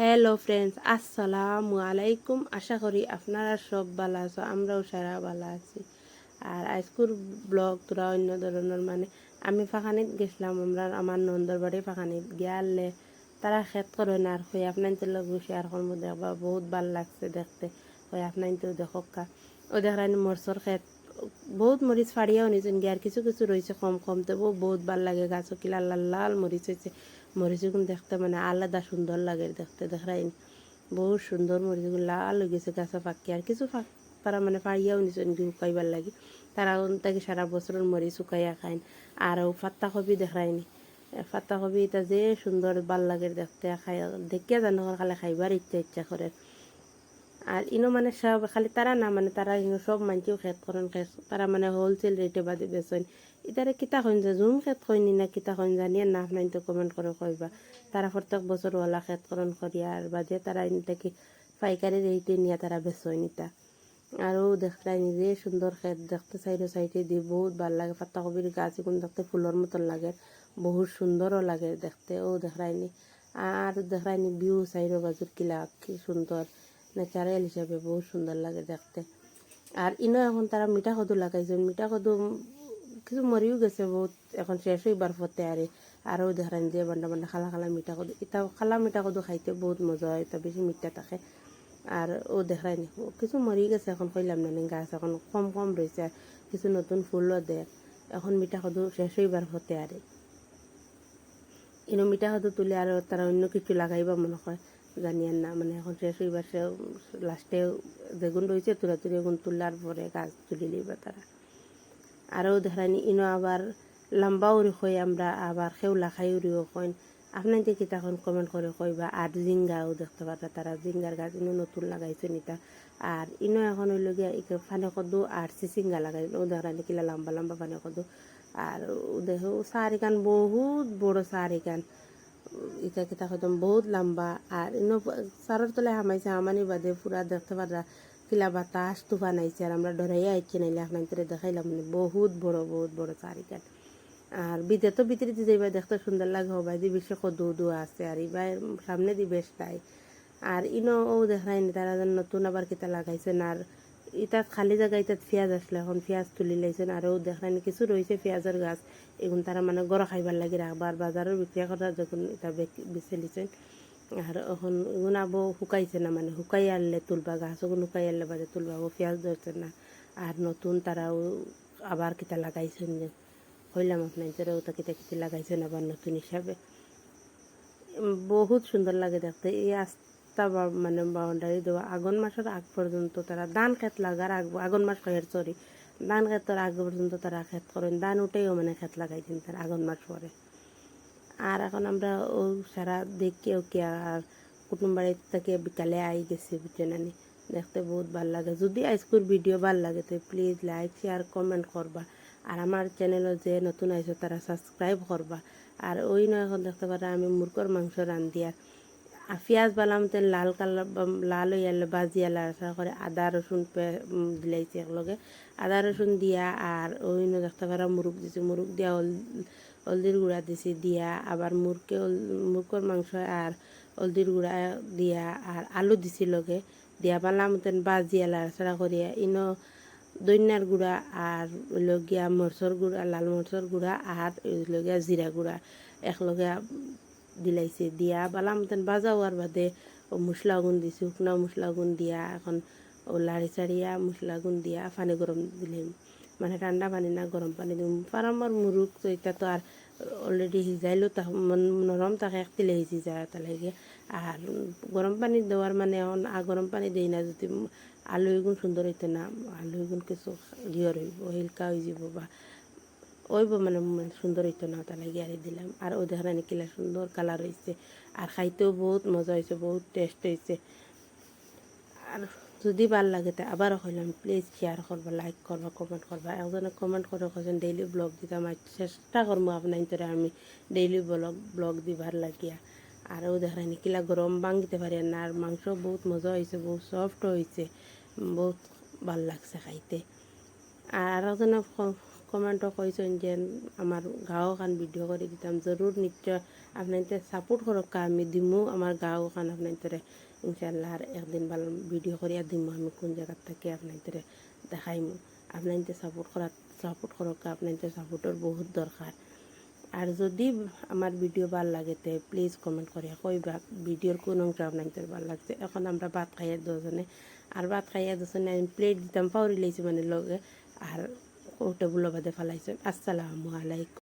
Hello friends, আসসালামু আলাইকুম। আশা করি আপনারা সব ভালো আছো, আমরাও সারা ভালো আছি। আর আজকের ব্লগ তোরা অন্য ধরনের আমি ফাঁকানিত গেছিলাম, আমার নন্দর বাড়ি ফাঁকানিত গিয়ালে তারা খেত করে না আর হয়ে আপনার লোক শেয়ার করবো, দেখবা বহুত ভাল লাগছে দেখতে। হয়ে আপনার তো দেখকা ও দেখান মরসর খেত বহুত মরিচ ফাড়িয়াও নিছেন গিয়ে, আর কিছু কিছু রয়েছে কম কম, তবু বহুত ভাল লাগে। গাছও কিলা লাল লাল মরিচ হয়েছে, মরিচগুলো দেখতে আলাদা সুন্দর লাগে দেখতে। দেখাইন বহুত সুন্দর মরিচগুলো লাল হয়ে গেছে গাছা ফাঁকি, আর কিছু তারা ফাড়িয়াও নিছেন শুকাইবার লাগি। তারা তাকে সারা বছরের মরিচ শুকাইয়া খাইন। আর পাত্তা কপি দেখাইনি, পাত্তা কপি এটা যে সুন্দর ভাল লাগে দেখতে, খাই দেখিয়া জানো খালে খাইবার ইচ্ছা ইচ্ছা করে। আর ইনো সব খালি তারা না, তারা ইনো সব মানছেও খেত করেন, তারা হোলসেল রেটে বাদে বেচেন। ইতারে কিতা কইন যে জুম খেত কইনি না কিতা কইন জানিয়ে না, আপনার তো কমেন্ট করে কইবা। তারা প্রত্যেক বছর ওলা খেত করন করিয়া আর বাদে তারা ইনটাকে পাইকারি রেটে নিয়ে তারা বেচেন ইটা। আর ও দেখলাই নিজে সুন্দর খেত দেখতে, সাইডে সাইডে দিয়ে বহুত ভাল লাগে। পাত্তাকপির গাছ এখন দেখতে ফুলের মতন লাগে, বহুত সুন্দরও লাগে দেখতে। ও দেখায়নি আর দেখায়নি ভিউ সাইডের বাজুর কিলা কি সুন্দর ন্যাচারাল হিসাবে বহুত সুন্দর লাগে দেখতে। আর ইনো এখন তারা মিঠা কদু লাগাইছে, মিঠা কদু কিছু মরিও গেছে বহুত, এখন শেষ হইবার পথে আরও দেখান যে বান্ডা বান্ডা খালা খালা মিঠা কদু। এটা খালা মিঠা কদু খাইতে বহুত মজা হয়, এটা বেশি মিঠা থাকে। আর ও দেখায়নি কিছু মরি গেছে, এখন কইলাম না গাছ এখন কম কম রয়েছে, আর কিছু নতুন ফুলও দেয়। এখন মিঠা কদু শেষ হইবার পথে ইনো মিঠা কদু তুলে আর তারা অন্য কিছু লাগাইবা মনে হয় জানিয়েন না, এখন শেষ হইবার সে লাস্টে যেগুন রয়েছে তুলা তুলে এগুন তোলার পরে গাছ তুলি লইবা তারা। আরও দেখায়নি ইনো আবার লম্বাও রেখই আমরা, আবার খেউলা খাইউরিও কইন। আপনার যে কিতা এখন কমেন্ট করে কইবা। আর জিঙ্গাও দেখতে পারা, তারা জিঙ্গার গাছ ইনো নতুন লাগাইছে নিতা। আর ইনো এখন হইল গিয়া ফানে কদু আর চিচিঙ্গা লাগাই, ও দেখানি কিলা লম্বা লম্বা ফানে কদু। আর দেখো সারিকান বহুত বড় সারিকান, ইটা কিতা কদম বহুত লম্বা। আর ইনো সারের তলে হামাইছে, হামানি বাদে পুরা দেখতে পারা কিলা বাতাস তুফান আইছে, আর আমরা ডরাইয়া আইছি নাইলে আপনার দেখাইলাম বহুত বড় বহুত বড় চারিকান। আর বিদে তো ভিতরে দিয়ে যাইবা দেখতে সুন্দর লাগে হবা, যে বেশি কদু দু আছে আর এবার সামনে দি বেশ তাই। আর ইনো ও দেখাই নি তারা যেন নতুন আবার কিতা লাগাইছেন। আর এটা খালি জায়গা এটা পেঁয়াজ আসলে এখন পেঁয়াজ তুলি লাইছেন। আর ও দেখাই নি কিছু রয়েছে পেঁয়াজের গাছ, এগুন তারা গড় খাইবার লাগে রাখবার, বাজারের বিক্রি করা যখন এটা বেছে লিছেন। আর এখন এগুন আবো শুকাইছে না, শুকাই আনলে তুলবা, গাছ ওগুন শুকাই আনলে বাজে তুলবা, ও পেঁয়াজ ধরছে না। আর নতুন তারাও আবার কিতা লাগাইছেন যে হইলাম আপনার ওটা কিতা কিতা লাগাইছেন আবার নতুন হিসাবে। বহুত সুন্দর লাগে দেখতে। এই আস্থা বাউন্ডারি দেওয়া আগুন মাসের আগ পর্যন্ত তারা ধান খেত লাগার আগুন মাস কয়ের সরি ধান খেতের আগ পর্যন্ত তারা খেত করেন, ধান উঠেও খেত লাগাইছেন তারা আগুন মাস পরে। আর এখন আমরা ও সারা দেখি ওকে আর কুটুম বাড়ির থেকে বিকালে আই গেছি বুঝছেন আনি, দেখতে বহুত ভাল লাগে। যদি আজকের ভিডিও ভাল লাগে তো প্লিজ লাইক শেয়ার কমেন্ট করবা। আর আমার চ্যানেলও যে নতুন আইসো তারা সাবস্ক্রাইব করবা। আর ওই নয় এখন দেখতে পারা আমি মুরগর মাংস রান্ধি, আর পেঁয়াজ বালাম তেল লাল কালার লাল হয়ে এলে বাজি এলা করে আদা রসুন দিলাইছি একলগে, আদা রসুন দিয়া। আর ওই দেখতে পারা মুরগ দিছি, মুরগ দিয়া হলদির গুঁড়া দিছি দিয়া, আবার মুরগর মাংস আর হলদির গুঁড়া দিয়া আর আলু দিছি লগে দিয়া বালাম তেন বাজি এলা ছাড়া করিয়া ইনো দইনার গুঁড়া আর লগিয়া মরচর গুঁড়া লাল মরচর গুঁড়া আর লগিয়া জিরা গুঁড়া একলগে দিলাইছে দিয়া বালাম তেন বাজা হওয়ার বাদে ও মশলা গুণ দিছি, শুকনা মশলা গুণ দিয়া এখন ও লাড়ি চাড়িয়া মশলা গুণ দিয়া পানি গরম দিলাম, ঠান্ডা পানি না গরম পানি দিম। ফার্মার মুরগ তো এটা তো আর অলরেডি সিজাইলেও তা নরম তাকে এক তিলে সিজি যায় তা লাগে। আর গরম পানি দেওয়ার এখন গরম পানি দেই না, যদি আলু এগুন সুন্দর হইতে না, আলু এগুন কিছু ইয়র হইব হিলকা হয়ে যাব বা ওইব সুন্দর হইতো না, তা লাগে আর দিলাম। আর ও দেখা কিলা সুন্দর কালার হয়েছে, আর খাইতেও বহুত মজা হয়েছে, বহুত টেস্ট হয়েছে। আর যদি ভাল লাগে তা আবারও কইলাম প্লিজ শেয়ার করবা, লাইক করবা, কমেন্ট করবা। একজনে কমেন্ট করে কৈছেন ডেইলি ব্লগ দিতাম, চেষ্টা করবো আপনার ভিতরে আমি ডেইলি ব্লগ দিবার লাগিয়া। আর ও দেখা কিলা গরম ভাঙতে পারি না, আর মাংস বহুত মজা হয়েছে, বহুত সফট হয়েছে, বহুত ভাল লাগছে খাইতে। আর একজনে কমেন্টও কইছেন যে আমার গাঁও খান ভিডিও করে দিতাম জরুর নিশ্চয় আপনাদের সাপোর্ট করক আমি দিমু আমার গাঁও খান আপনাদের ইনশাল্লাহ আর একদিন ভালো ভিডিও করিয়া দিমু আমি কোন জায়গার থেকে আপনাদের দেখাইমু আপনাদের সাপোর্ট করক আপনাদের সাপোর্টের বহুত দরকার আর যদি আমার ভিডিও ভাল লাগে তে প্লিজ কমেন্ট করিয়া কইবা ভিডিওর কোন অংশ আপনাদের ভাল লাগছে এখন আমরা ভাত খাইয়া দুজনে আর ভাত খাইয়া দুজনে আমি প্লেট দিতাম পাউরি লাইছি মানে লগে আর টেবুলের বাদে ফেলাইছে আসসালামু আলাইকুম